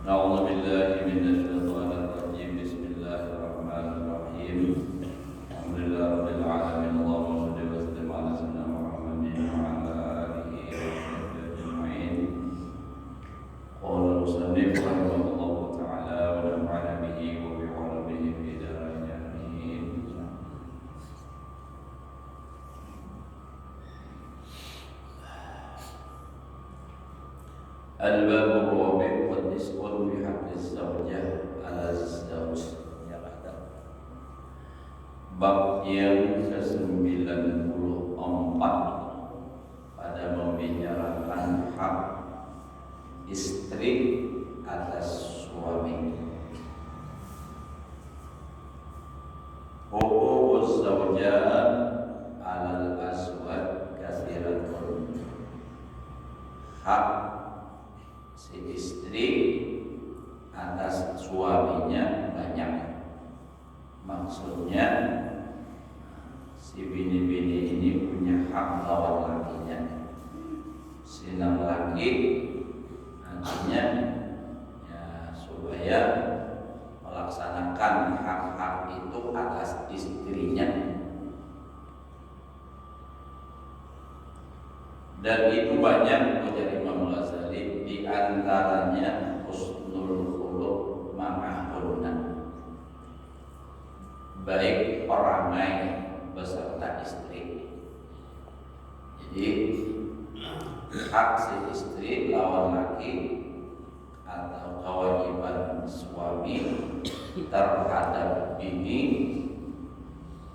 أعوذ بالله من الشيطان الرجيم بسم الله الرحمن الرحيم الحمد لله رب العالمين اللهم صل وسلم على سيدنا محمد وعلى آله وصحبه أجمعين قال المصنف رحمه الله تعالى ونفعنا به وبعلمه في دارين آمين الباب الرابع والنسوة بحق الزوجة على الزوج. Bab yang ke-94 pada membicarakan hak istri atas suami. Huququz zawjat 'alal azwaj katsiratun. Hak si istri atas suaminya banyak. Maksudnya si bini-bini ini punya hak lawan lakinya. Si laki artinya ya supaya melaksanakan hak-hak itu atas istrinya. Dan itu banyak menjadi Imam Ghazali, di antaranya husnul khuluq ma'ahunna, baik perangai beserta istri. Jadi hak si istri lawan laki atau kewajiban suami terhadap bini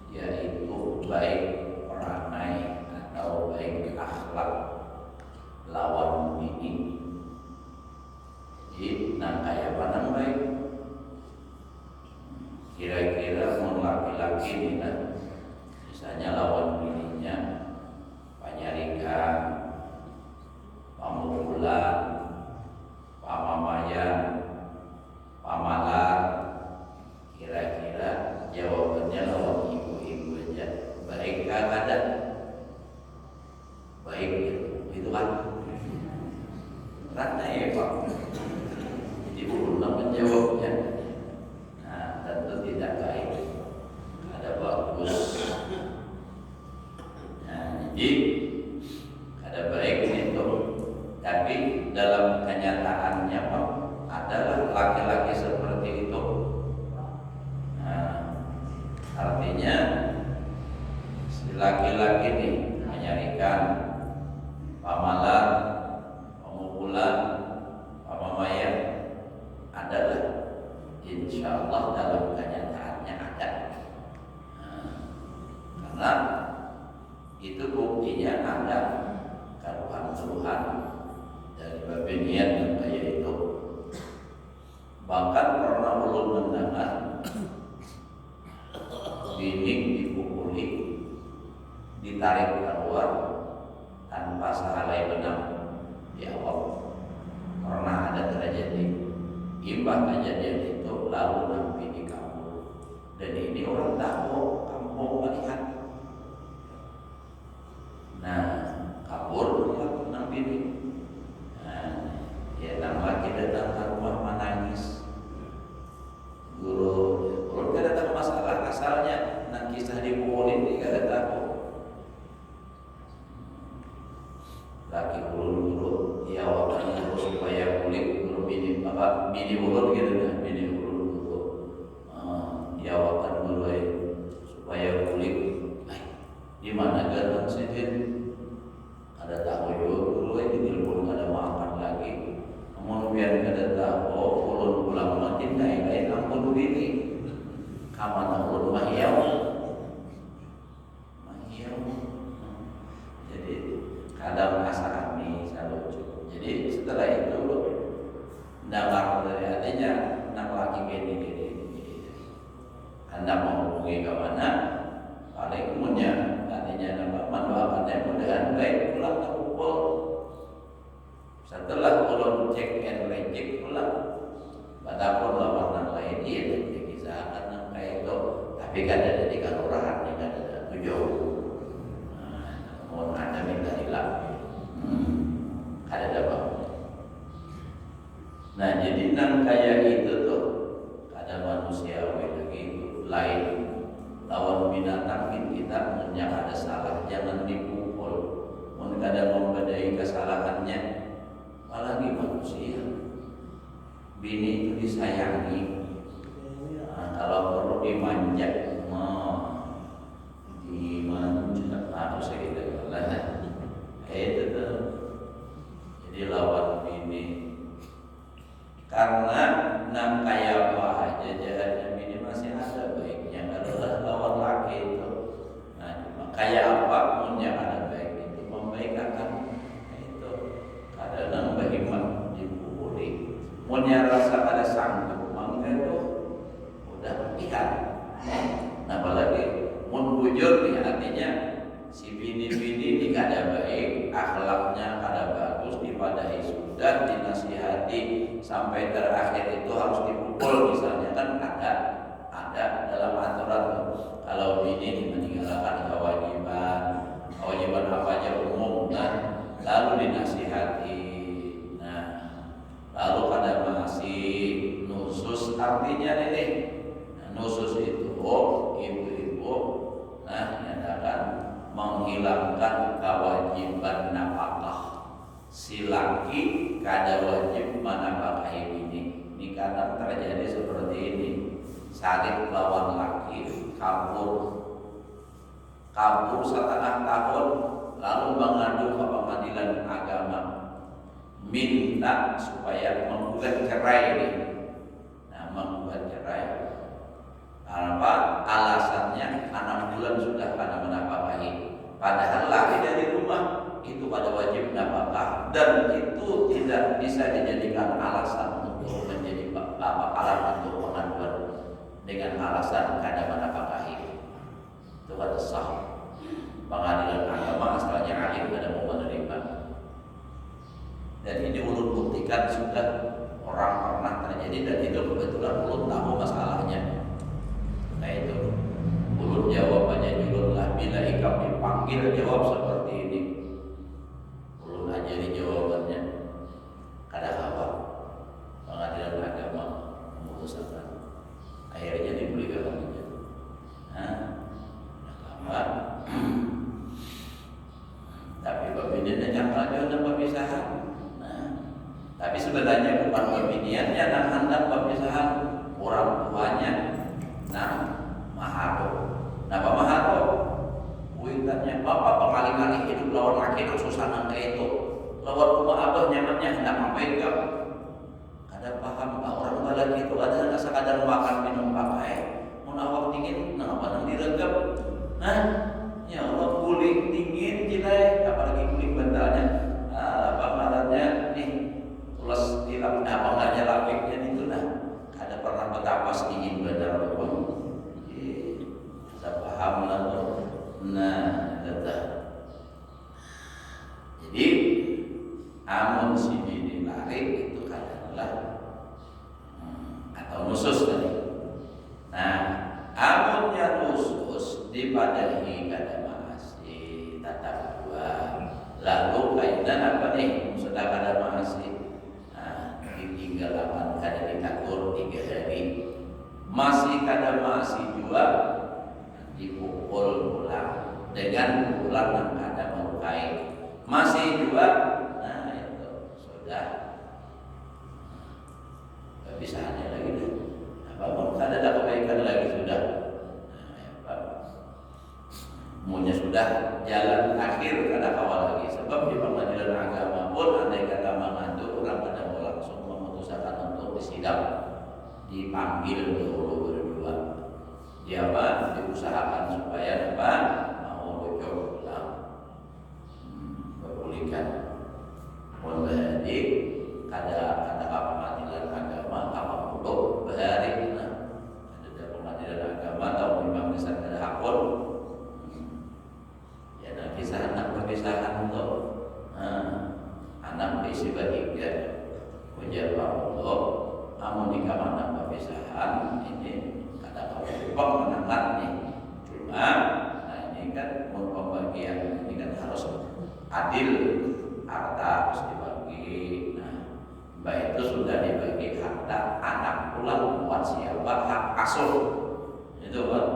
yaitu baik perangai atau baik akhlak lawan bini. Jadi kayak apa nang baik? Kira-kira mau laki-laki ini kan, misalnya lawan bininya panyarikan, pamukulan, pamamayan, pamalar, kira-kira jawabannya lawan ibu-ibu aja. Baik kan ada? Baik itu kan? Rata ya Pak. Ibu belum menjawabnya. Tentu tidak baik. Ada bagus. Jadi ada baik itu, tapi dalam kenyataannya Pak, adalah laki-laki seperti itu. Artinya si laki-laki ini menyarikan, pamalar, pemukulan, pamamayan adalah insya Allah dalam kenyataannya ada. Karena itu buktinya ada keluhan-keluhan dari babi niat yang kayak itu. Bahkan pernah ulun mendengar bini dipukuli, ditarik keluar tanpa sehelai benang di awal. Pernah ada terjadi. Imbas kejadian itu lalu nabi di kampung, dan ini orang tahu kampung melihat. Kabur nabi ini. Ya laki datang ke rumah menangis. Guru gak ada tahu masalah asalnya, kisah dipukulin dia gak ada tahu. Laki guru ya waktu supaya kulit guru bini ulun gitu dah, bini ulun guru ya waktu guru supaya kulit di mana garan sidin ada tahu yo guru di telepon ada makan lagi. Namun biar kada tahu ulun pulang makin lain ampun bini kamana ulun mahiyaw. Jadi kadang asal kami selalu. Jadi setelah itu ndak damar dari hatinya nak lagi gini. Anda mau hubungi ke mana? Paling punya artinya nama manfaatnya mudahan baik pulang ke pukul. Setelah ulun cek and recheck pulang, badapun lawan lain dia dikisahkan nang kayak itu. Tapi kan ada di kelurahan ni kan ada tujuh. Mohon anda minta hilang. Ada apa? Nah jadi nang kayak itu tuh ada manusia lagi lain lawan binatang kita punya ada salah jangan dipukul. Mun kada membadai kesalahannya, apalagi manusia. Bini itu disayangi. Nah, kalau perlu dimanja, dimanja harus kita lah. Itu tuh. Jadi lawan bini. Karena nang kaya apa aja jahatnya bini masih ada baiknya. Kalau lawan laki itu, nah kaya apa pun yang ada baik itu membaikkan itu. Kadang bagaimana dipukuli. Punya rasa ada sanggup, mangga itu udah lihat. Nah apalagi mun bujur nih artinya si bini-bini ini kada baik, akhlaknya kada bagus, dipadahi sudah, dinasihati sampai terakhir itu harus dipukul misalnya kan ada dalam aturan kalau bini meninggalkan kewajiban apa aja umum lalu dinasihati. Nah lalu kada masih nusus artinya ini nusus itu ibu-ibu nyatakan menghilangkan kewajiban nafkah si laki kada wajib menafkahi bini. Ini kadang terjadi seperti ini. Salib lawan laki kabur setengah tahun lalu mengadu ke pengadilan agama minta supaya menggugat cerai ini. Nah menggugat cerai apa alasannya 6 bulan sudah kada menafkahi, padahal laki dari rumah itu pada wajib nafkah dan itu tidak bisa dijadikan alasan untuk menjadi alat untuk pengaduan dengan alasan kada menafkahi. Itu kada sah. Pengadilan agama asalnya alim kada mau menerima. Dan ini ulun buktikan sudah orang pernah terjadi dan itu kebetulan ulun tahu masalahnya. Nah itu ulun jawabannya julunlah bila ikam dipanggil jawab seperti ini. Ulun ajari jawabannya. Kada apa pengadilan agama memutuskan. Akhirnya dibeli katanya. Apa? Tapi pembiniannya nyangka aja ada perpisahan. Tapi sebenarnya bukan pembiniannya dan hendak perpisahan orang tuanya. Maharo. Napa maharo? Uitannya bapak berkali-kali hidup lawan laki itu susah nangka itu. Lawan rumah abah nyamannya hendak memegang. Kada paham orang balaki itu ada rasa kadar makan minum pakai. Mun awak dingin, apa nang diregap? Ya Allah kuling dingin jilai, apalagi kuling bantalnya. Apa ngarannya nih? Tulas tilap apa enggaknya lapiknya itu kada pernah betapa dingin bandar Allah. Bisa paham lah tuh. Jadi amun si bini lari itu kadalah atau nusus tadi. Amunnya nusus dipadahi kada masih tatap dua. Lalu kaitan apa nih? Sudah kada masih. Ditinggal aman kada ditakur 3 hari. Masih kada masih juga dipukul pulang dengan pukulan yang kada melukai. Masih juga, itu sudah kepisahannya lagi dah. Apa mau kada ada kebaikan lagi sudah. Maunya sudah jalan akhir kada kawal lagi. Sebab di pengadilan agama pun andai kata mengadu orang kada mau langsung memutuskan untuk disidang, dipanggil dulu berdua. Dia diusahakan supaya mau rujuk pulang, berpulihkan. Jadi kada pengadilan agama namun jika mana perpisahan ini ada kalau menangat nih cuma nah ini kan pembagian ini kan harus adil, harta harus dibagi. Nah baik itu sudah dibagi harta anak pula buat siapa hak asuh itu kan.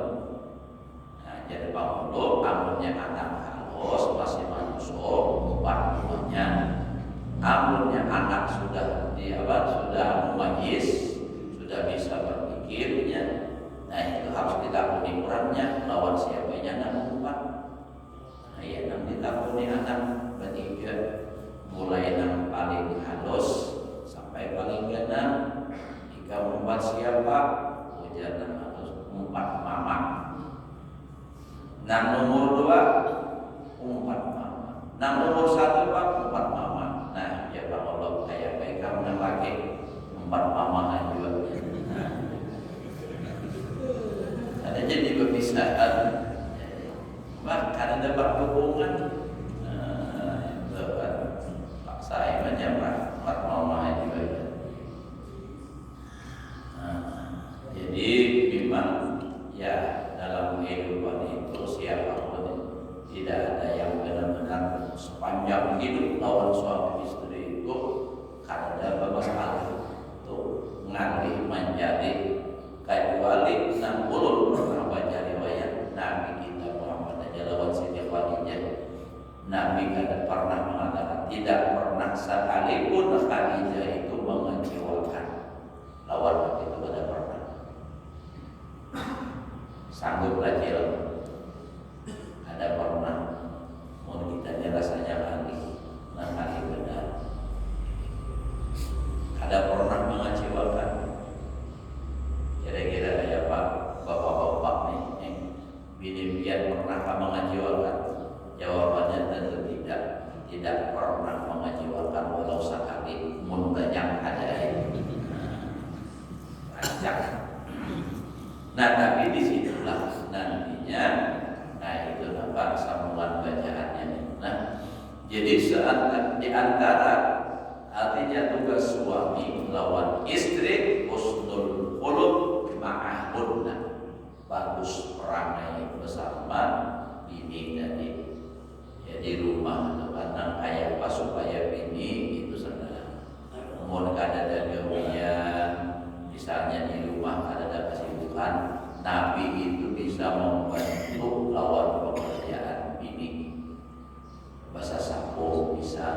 Nah jadi Pak Mulo amurnya anak halus masih manusia buat tuanya, amurnya anak sudah sudah mumayyiz, sudah bisa berpikirnya. Nah itu harus ditakuni ukurannya lawan siapanya anak empat. Nah ya nang ditakuni anak bertiga mulai nang paling halus sampai paling genap. Jika empat siapa ujar nang halus empat mama. Nang nomor dua empat mama. Nang nomor satu pak empat mama. Nah ya Pak Allah kayak baik kamu pakai empat mama juga. Ada jadi perpisahan, bahkan ada perhubungan. Itu kan Pak saya menyapa empat mama juga. Jadi memang ya dalam kehidupan itu siapapun tidak ada yang benar-benar sepanjang hidup lawan suami istri itu karena ada masalah itu ngalih menjadi kecuali 60 pernah baca riwayat Nabi kita Muhammad aja lawan setiap walinya. Nabi kan pernah mengatakan tidak pernah sekalipun Khadijah itu mengecewakan lawan Nabi itu tidak pernah. Sanggup lajil ada pernah mau kita rasanya kali benar ada pernah mengecewakan. Kira-kira ya Pak bapak-bapak nih yang bini-binian pernah mengecewakan? Jawabannya tentu tidak pernah mengecewakan walau sekali mun banyak ada rancang. Nah tapi disitulah nantinya nah itu apa sambungan bacaannya. Nah jadi di antara artinya tugas suami lawan istri husnul khuluq ma'ahunna, bagus perangai bersama bini tadi. Jadi rumah kadang kayak apa supaya bini itu senang. Mohon ada gawian, misalnya di rumah ada kesibukan, Nabi itu bisa membantu lawan pekerjaan bini. Bahasa sapu bisa,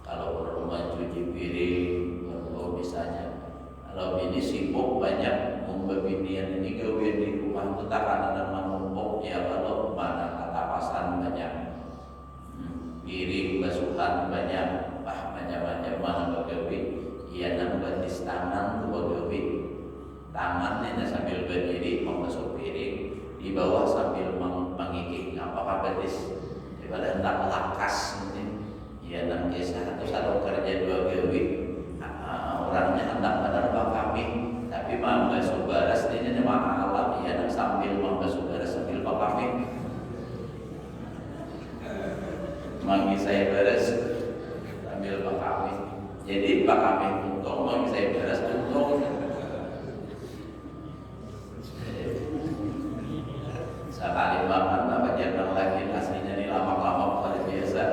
kalau perlu mencuci piring, perlu misalnya. Kalau bini sibuk banyak membebinian ini gawian di rumah itu tak ada menumpuk ya kalau mana kata pasan banyak, piring basuhan banyak, macam-macam mana bagawi, ia nang batis tangan tu bagawi, tangannya sambil berdiri membasuh piring, di bawah sambil mengikik apakah batis, daripada hendak lakas ini, ia nang kisah atau satu kerja dua gawi. Orangnya hendak benar kami, tapi membasuh baras ini cuma alam ya sambil membasuh baras sambil kami. Mangi saya baras sambil kami. Jadi kami untung, mangi saya baras untung. Sekali makan apa jangan lagi aslinya ini lama-lama pada biasa.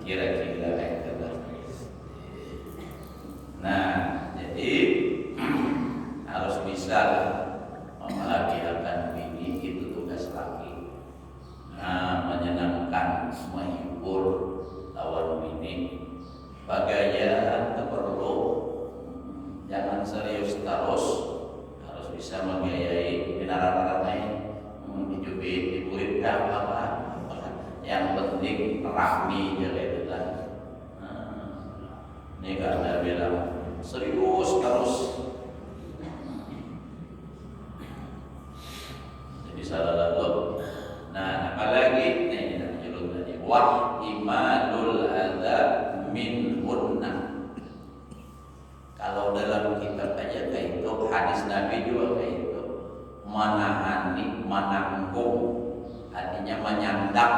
Kira-kira kayak gitu. Nah, jadi harus bisa membahagiakan bini itu tugas laki. Nah, menyenangkan, menghibur lawan bini. Bagaian itu perlu, jangan serius terus, harus bisa menggayai binara-binara hidupi dibuat apa. Yang penting rapi jaga itu kan. Ini karena bilang serius terus. Jadi salah lalu. Nah, apalagi ini judul tadi wa imanul adza min hunna. Kalau dalam kitab aja kayak itu, hadis Nabi juga kayak itu. Manahani, mananggung, artinya menyandang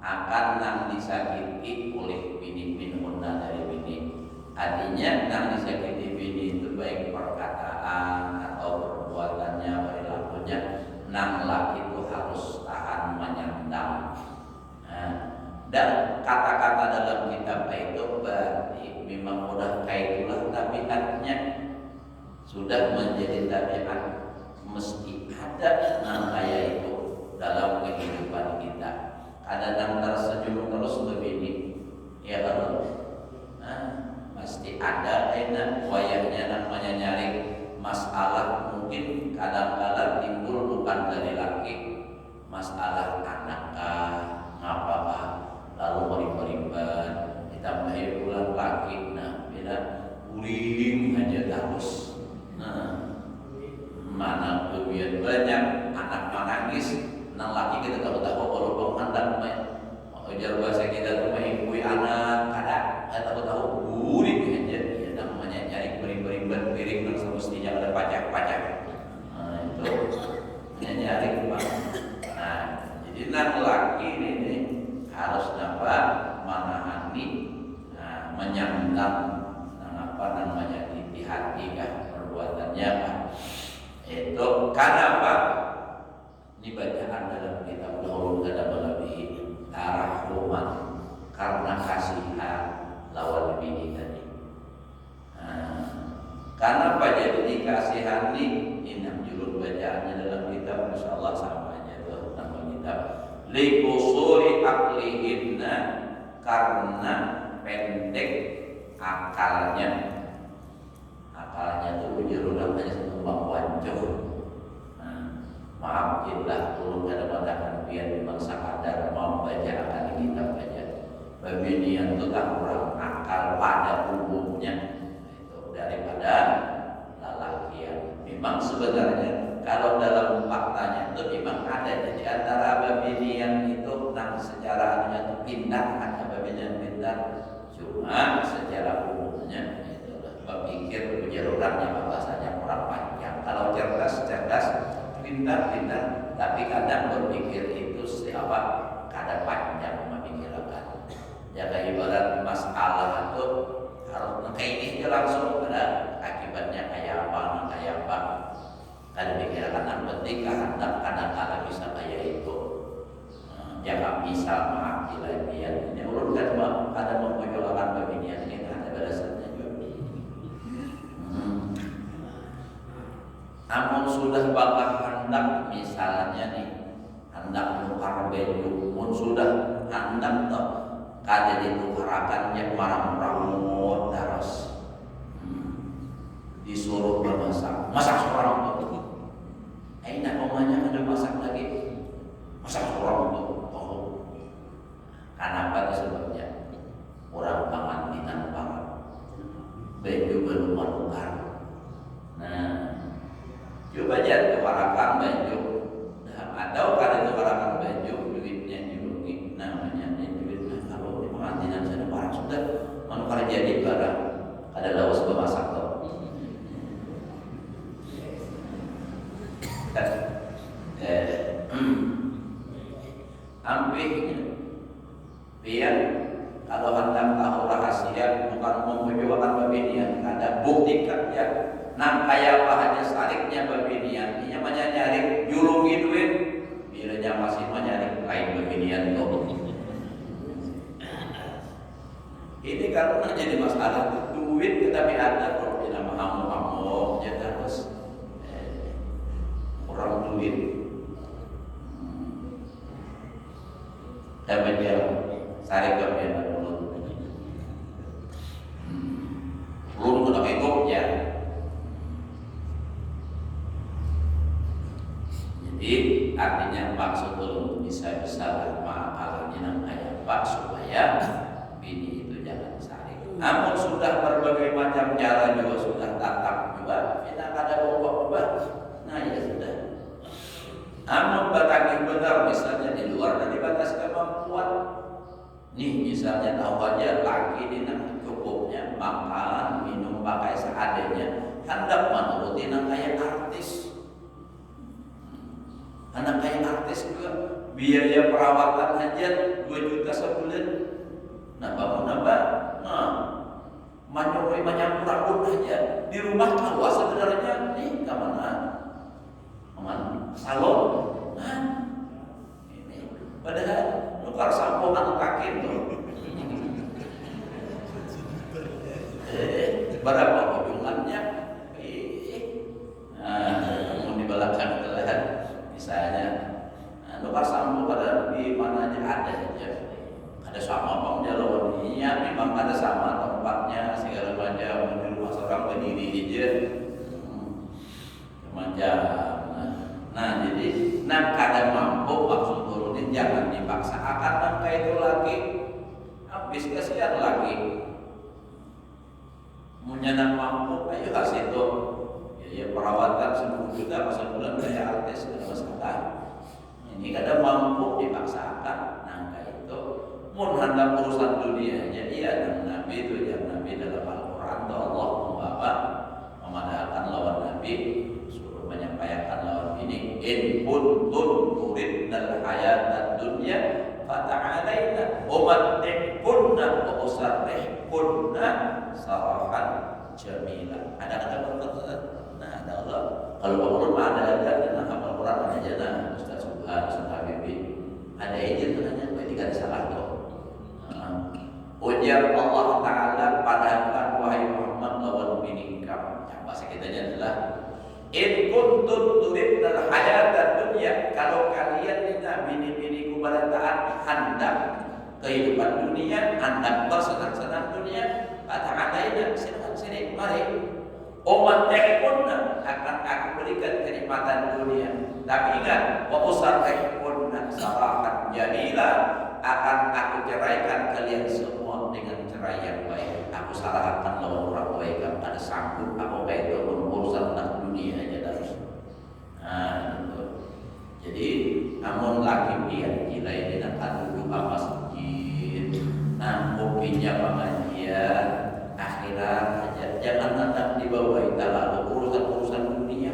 akan nang disakiti oleh bini min hunna dari bini. Artinya nang disakiti baik perkataan atau perbuatannya, perilakunya, nang laki itu harus tahan menyandang. Dan kata-kata dalam kitab itu berarti memang udah kayak itulah tabiatnya, sudah menjadi tabiat, mesti ada nang kayak itu dalam kehidupan kita. Ada nang tersenyum terus begini, ya kalau pasti ada enak wayahnya namanya nyari masalah. Mungkin kadang-kadang timbul bukan dari laki, masalah anak ngapakah, lalu meribad ditambahin pulang laki, nah bila uling aja terus, mana kebiasaan banyak anak menangis, nang laki kita tahu-tahu kalau pengandang ujar bahasa kita tuh ibu anak kadang tahu-tahu uling aja, ya namanya nyari beri-beri piring nang semestinya ada pajak-pajak, itu nyari Pak. Nah jadi nang laki ini harus dapat menahani, menyandang apa namanya di hati kan perbuatannya kan. Itu kenapa ini bacaan dalam kitab Nurul ada melebihi tarahuman karena kasihan lawan bini tadi. Kenapa jadi dikasihani? Ini judul bacaannya dalam kitab, insyaallah sama aja tuh nama kitab. Likusuri aklihinna, karena pendek akalnya. Akalnya itu ujar namanya sembang wancuh. Maaf ilah turun ada pandangan biar memang sakadar mau baca akan kitab aja. Babinian itu tak kurang akal pada umumnya itu daripada lalakian. Memang sebenarnya kalau dalam faktanya itu memang ada di antara babinian itu nang secara anunya itu pindah, ada babinian pindah. Cuma secara umumnya itulah berpikir ujar-ujarnya bahasanya kurang panjang. Kalau cerdas pintar, tapi kadang berpikir itu siapa kadang panjang memikirkan. Jaga ibarat masalah itu harus kayak ini langsung pada akibatnya kayak apa. Kadang pikirkan yang penting kehendak kadang-kadang bisa kayak itu. Jangan bisa mengakilah dia. Ini urutkan kadang memperjuangkan pemilihan ini ada balasannya juga. Namun sudah bakal hendak misalnya nih, hendak nukar baju pun sudah hendak toh kada ditukarakan yang marah-marah terus disuruh bermasak, masak seorang tuh. Enak omanya ada masak lagi, masak seorang tuh. Kenapa itu sebabnya? Orang pangan dinampang, baju belum menukar. Nah, coba aja tukarakan baju. Atau kada tukarakan baju, duitnya dirugi. Namanya duit. Nah, kalau di pengantinan sana barang sudah menukar jadi barang. Ada lawas bermasak tuh. Ampihnya biar kalau hendak tahu rahasia bukan memperjuangkan babinian, ada buktikan ya. Nah kayak apa hanya sariknya babinian, ini namanya nyari julungi duit, bilanya masih menyari lain babinian tuh. Ini karena jadi masalah duit tetapi ada kalau tidak mau ya terus orang duit. Dapat dia sarik kemudian mulut. Mulut sudah ikut ya. Jadi artinya maksud untuk bisa mengakalnya namanya Pak supaya bini itu jangan sarik. Namun sudah berbagai macam cara juga sudah tatap juga. Kita ada ubah-ubah. Nah ya sudah. Namun batangnya benar misalnya di luar dari batas kemampuan. Nih misalnya tahu aja lagi di cukupnya makan minum pakai seadanya, hendak menuruti nang kayak artis. Anak kayak artis juga biaya perawatan aja 2 juta sebulan. Nambah. menyampur rambut aja di rumah tahu sebenarnya nih kemana salon ini padahal nukar sampo anu kaki tuh berapa hubungannya mau dibalakan kalian misalnya nukar sampo pada di mananya ada aja ada sama bang jalan ini memang ada sama tempatnya segala macam di rumah seorang berdiri aja macam nah jadi kada mampu maksud turunin jangan dipaksa akan nangka itu lagi habis kasihan lagi menyenang mampu ayo kasih itu ya perawatan 10 juta pas sebulan kayak artis ada masalah ini kada mampu dipaksakan nangka itu mun hendak urusan dunianya iya dan Nabi itu yang Nabi dalam Al-Quran itu Allah membawa memadahkan lawan Nabi suruh menyampaikan lawan ini in kuntum turidnal hayatad dunya fata'alaina umatti'kunna wa usarrihkunna sarahan jamila ada kata berkata nah ada Allah kalau Al-Quran ada nah Al-Quran aja nah Ustaz Subhan Ustaz Habibie ada izin hanya berarti kan salah tuh ujar Allah Ta'ala padahkan wahai Muhammad lawan binikam yang bahasa kitanya adalah in kuntum turidnal hayatad dunya kalau kalian minta bini-biniku pada taat hendak kehidupan dunia hendak bersenang-senang dunia fata'alaina silakan sini mari umatti'kunna akan aku berikan kenikmatan dunia tapi ingat wa usarrihkunna sarahan jamila akan aku ceraikan kalian semua dengan cerai yang baik. Aku salahkan lawan orang baik kamu ada sanggup apa baik itu urusan tentang dunia aja terus. Nah itu. Jadi namun laki biar gila ini nak duduk masjid. Nah kopinya pengajian akhirat aja jangan datang di bawah kita lalu urusan dunia.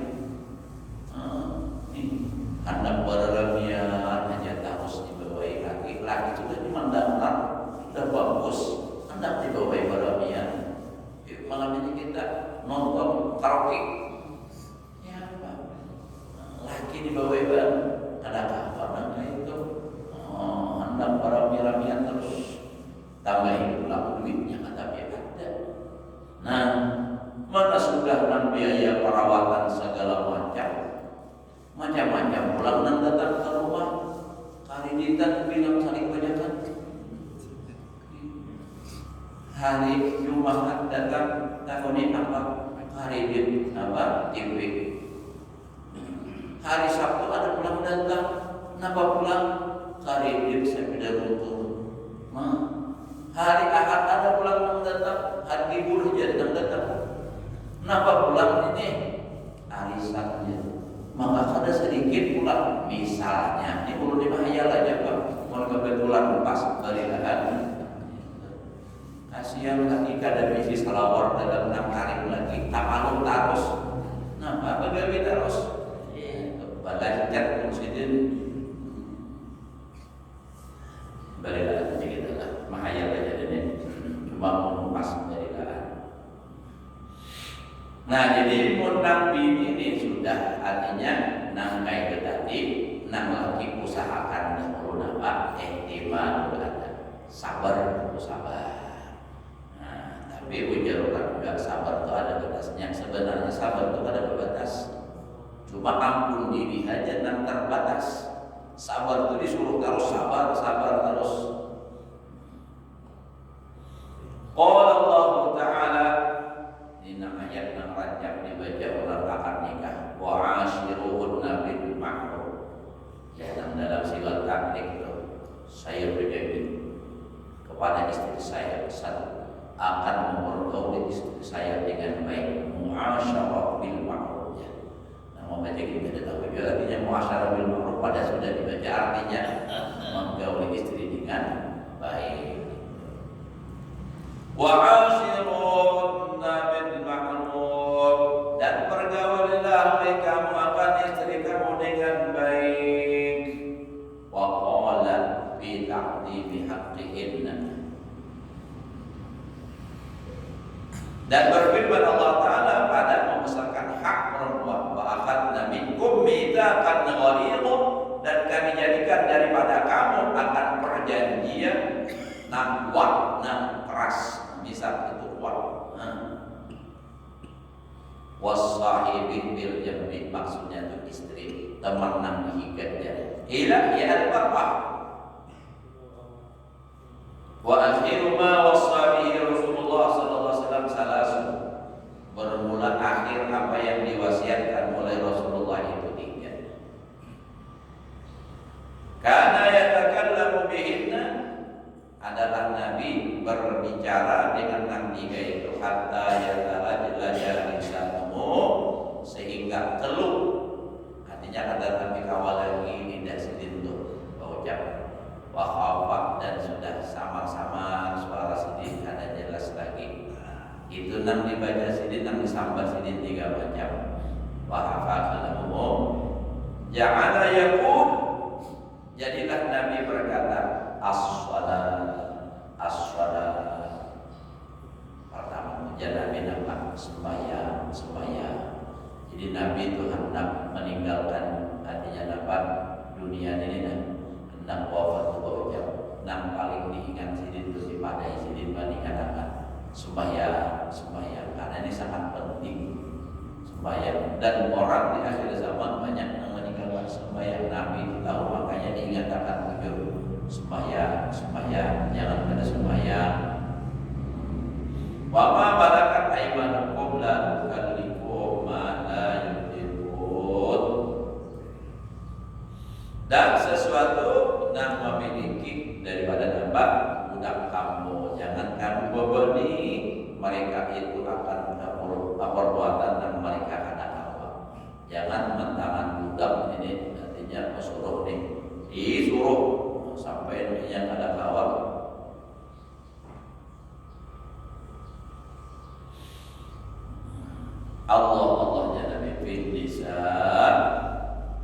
Hendak berlebihan aja terus dibawahi laki sudah dimandangkan sudah bagus hendak dibawahi berlebihan malam ini kita nonton karaoke ya apa laki dibawahi bareng ada apa itu hendak berlebihan terus tambahin pulang duitnya kata dia ada nah mana sudah biaya perawatan segala macam-macam pulang dan datang ke rumah kaliditan bilang saling bajakan hari Jumat datang tahun ini apa hari apa TV hari Sabtu ada pulang datang kenapa pulang kalidim sepeda runtuh hari Ahad ada pulang datang hari libur aja datang kenapa pulang ini arisannya maka ada sedikit pula misalnya ini perlu dibahayal aja Pak mau kebetulan pas berilahan kasihan ketika ada misi salawat dalam 6 hari lagi tamalum terus nah apa gawe terus belajar konsidin berilahan aja gitu lah mahayal aja ini cuma mau pas berilahan nah jadi undang bini ini sudah artinya nangkai ke tadi nang lagi usahakan dahulu nama ihtimal ada sabar nah tapi ujar orang juga sabar itu ada batasnya sebenarnya sabar itu ada batas cuma ampun diri aja nang terbatas sabar itu disuruh terus sabar terus qala Allah Ta'ala ini ayat yang rancang dibaca orang akad nikah wa ashiruhunna bil ma'ruf ya dalam silat taklik itu saya berjanji kepada istri saya satu akan mempergauli istri saya dengan baik muasyarah bil ma'ruf ya nah membaca kita tidak tahu juga artinya muasyarah bil ma'ruf pada sudah dibaca artinya menggauli istri dengan baik wa ashiruhunna bil ma'ruf dan pergaulilah oleh kamu akan istri kamu dengan baik wa qala fi ta'dimi haqqihinna firman Allah Ta'ala pada membesarkan hak perempuan. Wa akhadna minkum mitsaqan ghalidha, dan kami jadikan daripada kamu akan perjanjian nang kuat, nang keras. Misal itu kuat. Wasahibi bil jambi, maksudnya itu istri, teman nang diikatnya. Ila ya al-mar'ah. Wa akhiru ma wasa bihi Rasulullah sallallahu alaihi wasallam salasun. Bermula akhir apa yang diwasiatkan oleh Rasulullah itu tiga. Karena yatakallamu bihinna, adalah Nabi berbicara dengan yang tiga itu hatta yatalajlaja lisanuhu, sehingga keluh. Artinya kata Nabi kawal lagi tidak sedintuh berucap wahafat, dan sudah sama-sama suara sidin ada jelas lagi. Itu nang dibaca sidin, nang disambar sidin tiga macam. Wahafat kalamu ja'ala yaqul, jadilah Nabi berkata as-shalah. Pertama Nabi nampak sembahyang. Jadi Nabi itu hendak meninggalkan, artinya dapat dunia ini, hendak wafat berucap nang paling diingat sidin itu dipadai sidin bandingkan apa sembahyang, karena ini sangat penting sembahyang. Dan orang di akhir zaman banyak yang meninggalkan sembahyang. Nabi itu tahu, makanya diingatkan ujur sembahyang, jangan pada sembahyang. Wa ma malakat aymanukum la tukallifu ma la yudirun, dan sesuatu yang memiliki daripada nambah budak kamu, jangan kamu bebani mereka itu akan perbuatan dan mereka akan apa. Jangan mentangan budak ini, artinya suruh nih, disuruh sampai yang ada kawal. Allah Nabi bin nisa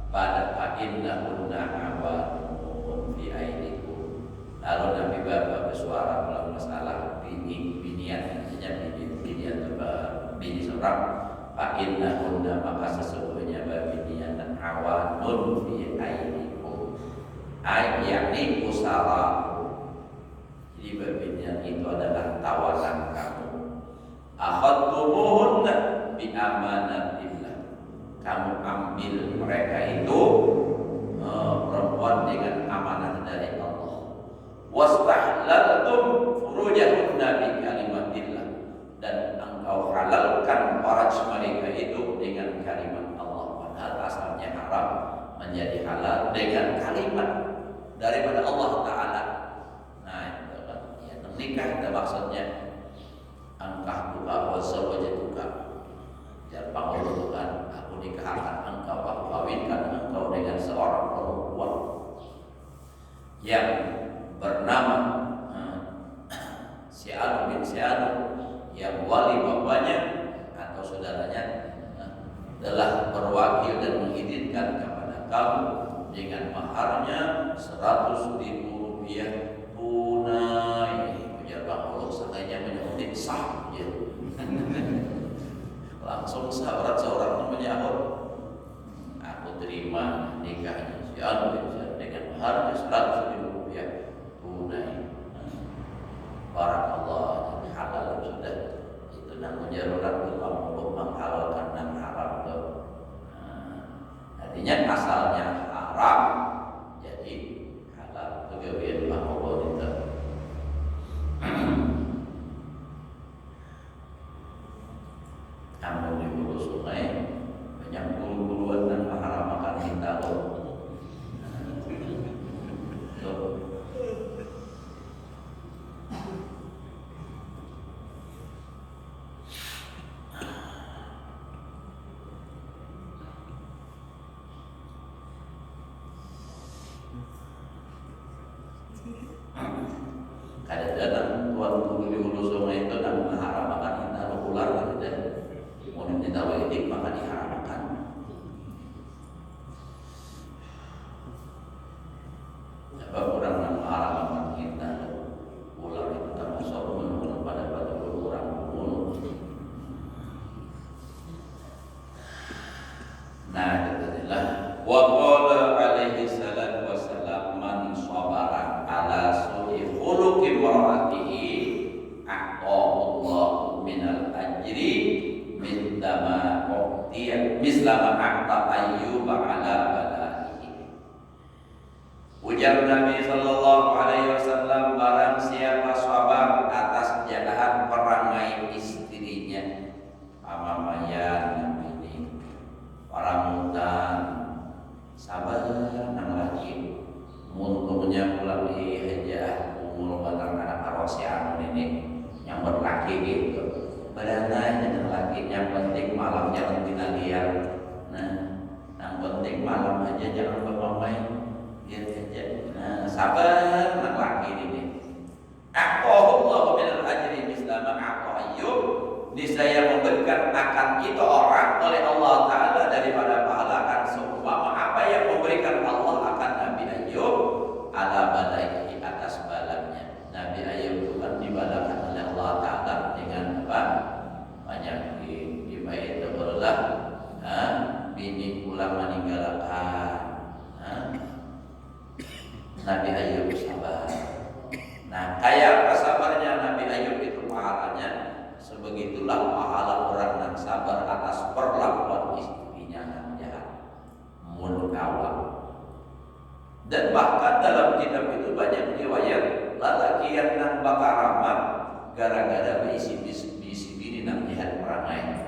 pada fa'innahunna awanun fi aidikum. Lalu Nabi Bapak bersuara dalam masalah binian, artinya bini seorang. Fa'innahunna, maka sesungguhnya binian dan awanun fi aidikum, yakni usara. Jadi binian itu adalah tawanan kamu. Akhadtumuhunna bi amanatillah, kamu ambil mereka itu perempuan dengan amanah dari Allah. Wastahlaltum furujahunna bi kalimatillah, dan engkau halalkan faraj mereka itu dengan kalimat Allah. Padahal asalnya haram menjadi halal dengan kalimat daripada Allah Ta'ala. Nah itu kan ya, nikah itu maksudnya angkah tuka wa zawajatuka, jarpang Tuhan, aku nikahkan engkau, aku kawinkan engkau dengan seorang perempuan yang bernama Si'an bin Si'an, yang wali bapaknya atau saudaranya telah berwakil dan mengizinkan kepada kamu dengan maharnya 100.000 rupiah tunai. Ujar Bang Allah sakanya menyebut sah ya. Langsung seorang menyahut, aku terima nikahnya si Anu dengan maharnya 100.000 rupiah tunai. Barakallah, halal sudah. Itu namanya orang untuk menghalalkan yang haram itu. Artinya asalnya haram jadi halal. Kegawian Bang Allah itu. Kamu di hulu sungai banyak bulu-buluan dan haram makan kita loh. Kadang-kadang tuan guru di hulu sungai itu dan mengharamkan kita ular gitu dan kemudian kita wajib maka diharamkan. misla ma'ata Ayyub ala balaihi. Ujar Nabi sallallahu alaihi wasallam, barang siapa sabar atas jahat perangai istrinya, amamayan ini paramutan sabar nang laki muntuhnya melalui hajah umur batang anak karosi anu ini yang berlaki gitu badannya dengan laki, yang penting malam jangan liar. Nah, yang penting malam aja jangan bermain lihat aja. Nah, sabar nang laki ini. Aqallahu minal ajri misla ma aqa Ayyub. Niscaya memberikan akan itu orang oleh Allah Ta'ala daripada pahala kan seumpama apa yang memberikan Allah akan Nabi Ayyub ala balaihi atas balanya. Nabi Ayyub itu kan dibalakan oleh Allah Ta'ala dengan apa? Banyak di bait tebelah bini pulang meninggalkan Nabi Ayyub sabar. Nah, kayak apa sabarnya Nabi Ayyub itu pahalanya? Sebegitulah pahala orang yang sabar atas perlakuan istrinya yang jahat, munkawa. Dan bahkan dalam kitab itu banyak riwayat lelaki yang nang bakar ramah gara-gara bisi bini nang jahat perangai.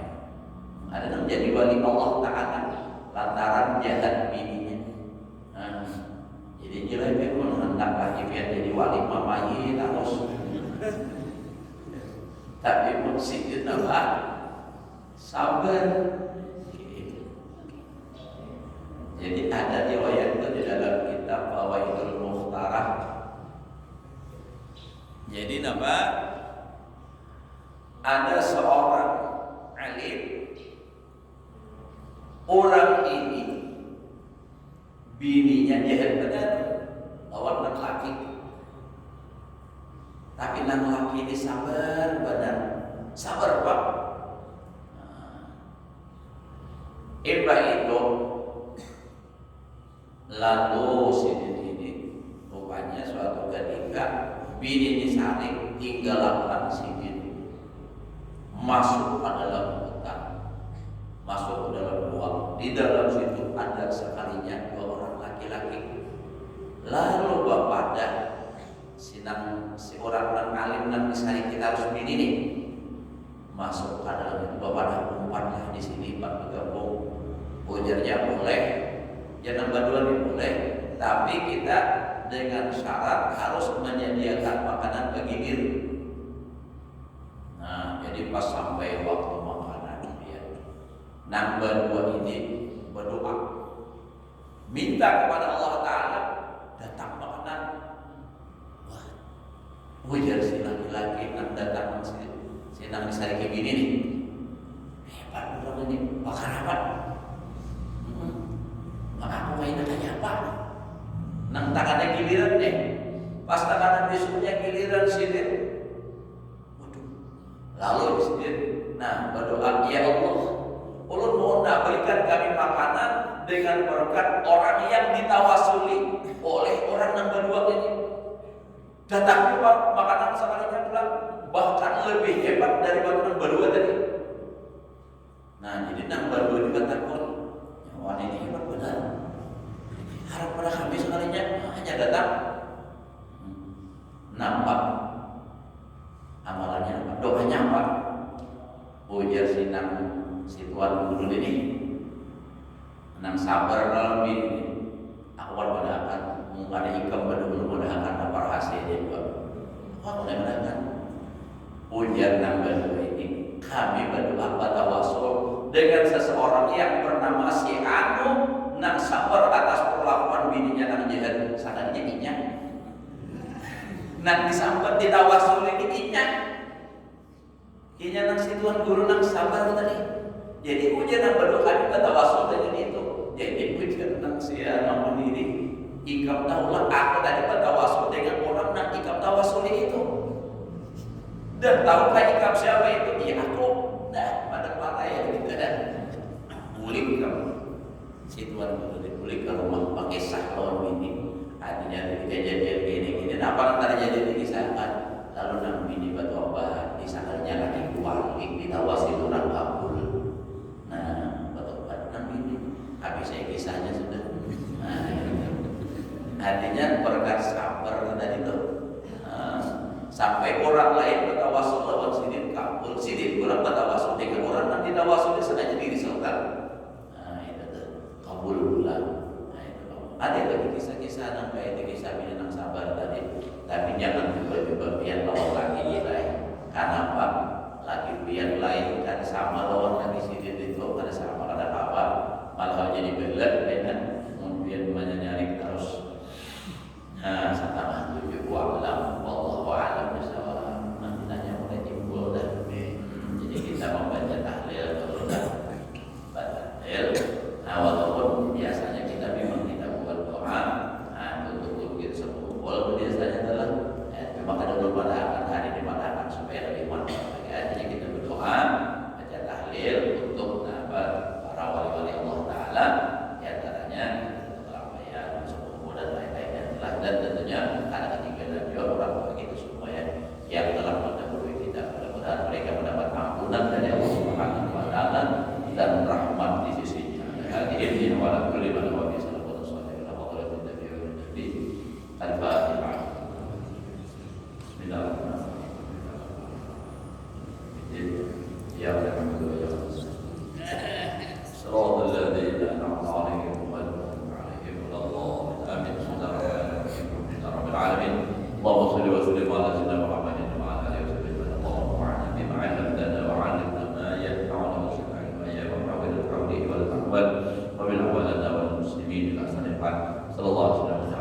Ada yang jadi wali Allah Ta'ala lantaran jahat bininya. Jadi jelek pun hendaklah jadi wali mamayi terus. Tapi maksudnya apa? Sabar. Jadi ada riwayat itu di dalam kitab Fawaidul Mukhtarah. Jadi apa? Ada seorang alim, orang ini bininya jahat benar lawan laki. Tapi nang laki ini sabar benar. Sabar Pak. Ibah itu lalu sini rupanya suatu ketika bini disaring tinggalkan si bini masuk ke dalam hutan, masuk ke dalam ruang. Di dalam situ ada sekalinya dua orang laki-laki. Lalu bapak dan si orang alim dan misalnya kita harus bini nih masuk ke dalam itu. Bapak dah umpatlah di sini Pak bergabung. Ujarnya boleh, jangan berdua boleh, tapi kita dengan syarat harus menyediakan makanan bagi diri. Nah, jadi pas sampai waktu makanan ya, nang berdua ini berdoa minta kepada Allah Ta'ala datang makanan. Wah, ujar si laki-laki nang datang si nang disari kayak gini nih, hebat orang ini, bakar apa? Maka aku mainan aja apa? Nang tangannya giliran deh. Pas tangan besoknya giliran sidir. Waduh. Lalu sidir. Nah, berdoa, ya Allah, ulun mohon berikan kami makanan dengan berkat orang yang ditawasuli oleh orang yang berdua ini. Datang makanan sekalinya pulang bahkan lebih hebat daripada yang berdua tadi. Nah, jadi yang berdua juga takut. Wah, ini hebat benar. Harap pada kami sekalinya hanya datang nampak amalannya nampak, doanya apa? Ujar si tuan guru ini nang sabar dalam ini aku pada akan ada ikam benar-benar akan dapat hasilnya juga. Apa mudah-mudahan ujar nang berdua ini kami berdoa pada wasul dengan seseorang yang bernama si Anu nang sabar atas perlakuan bininya nang jahat sangat jadinya nang disambat ditawasul ini inya nang si tuan guru nang sabar tadi. Jadi ujian nang berdoa kami bertawasul dengan itu. Jadi ujian nang si Anu ini ikam taulah aku tadi bertawasul dengan orang nang ikam tawasul itu. Dan tahukah ikam siapa itu? Iya aku. Nah, pada mata ya gitu kan. Bulik kamu. Si tuan guru dibulik ke rumah pakai saklon ini. Artinya ketika kejadian gini. Apa antara jadi dikisahkan? Lalu nang bini bertobat, disangkanya lagi kualik, ditawasi orang kabul. Nah, bertobat nang tawasul sengaja dirisaukan. Nah itu tuh kabul bulan. Nah itu ada lagi kisah-kisah sampai itu kisah minang sabar tadi. Tapi jangan juga biar lawan lagi kita ya. Karena apa? Lagi biar lain kan sama lawan lagi sini itu ada sama ada apa? Malah jadi belat dengan kemudian menyanyari terus. Nah, setelah tujuh alam, wallahu a'lam bishawab. Nanti nanya mulai timbul dah. Jadi kita membaca tahlil kalau dah baca tahlil. Nah, walaupun biasanya kita memang tidak buat doa. Nah, untuk kita sekumpul biasanya adalah memang ada beberapa akan hari di mana akan supaya lebih mantap. Ya, jadi kita berdoa, baca tahlil untuk para wali-wali Allah Taala. Di antaranya Ramayana, sekumpul dan lain-lainnya. Dan tentunya karena ketiga Nabi orang tua kita supaya yang telah mendahului kita, mudah-mudahan mereka mendapat ampunan dari Allah Subhanahu wa taala dan rahmat di sisinya. Hadirin wa ala kulli man huwa bi sallallahu alaihi wa sallam Nabi Al-Fatihah. Bismillahirrahmanirrahim. Ya Alhamdulillah. Sallallahu alaihi wa sallam. اللهم صل وسلم على سيدنا محمد وعلى اله وصحبه وسلم. اللهم انفعنا بما علمتنا وعلمنا ما ينفعنا وارزقنا علما ينفعنا وبالحول والقوه وبالعوالنا والمسلمين باحسن الحال. صلى الله عليه وسلم.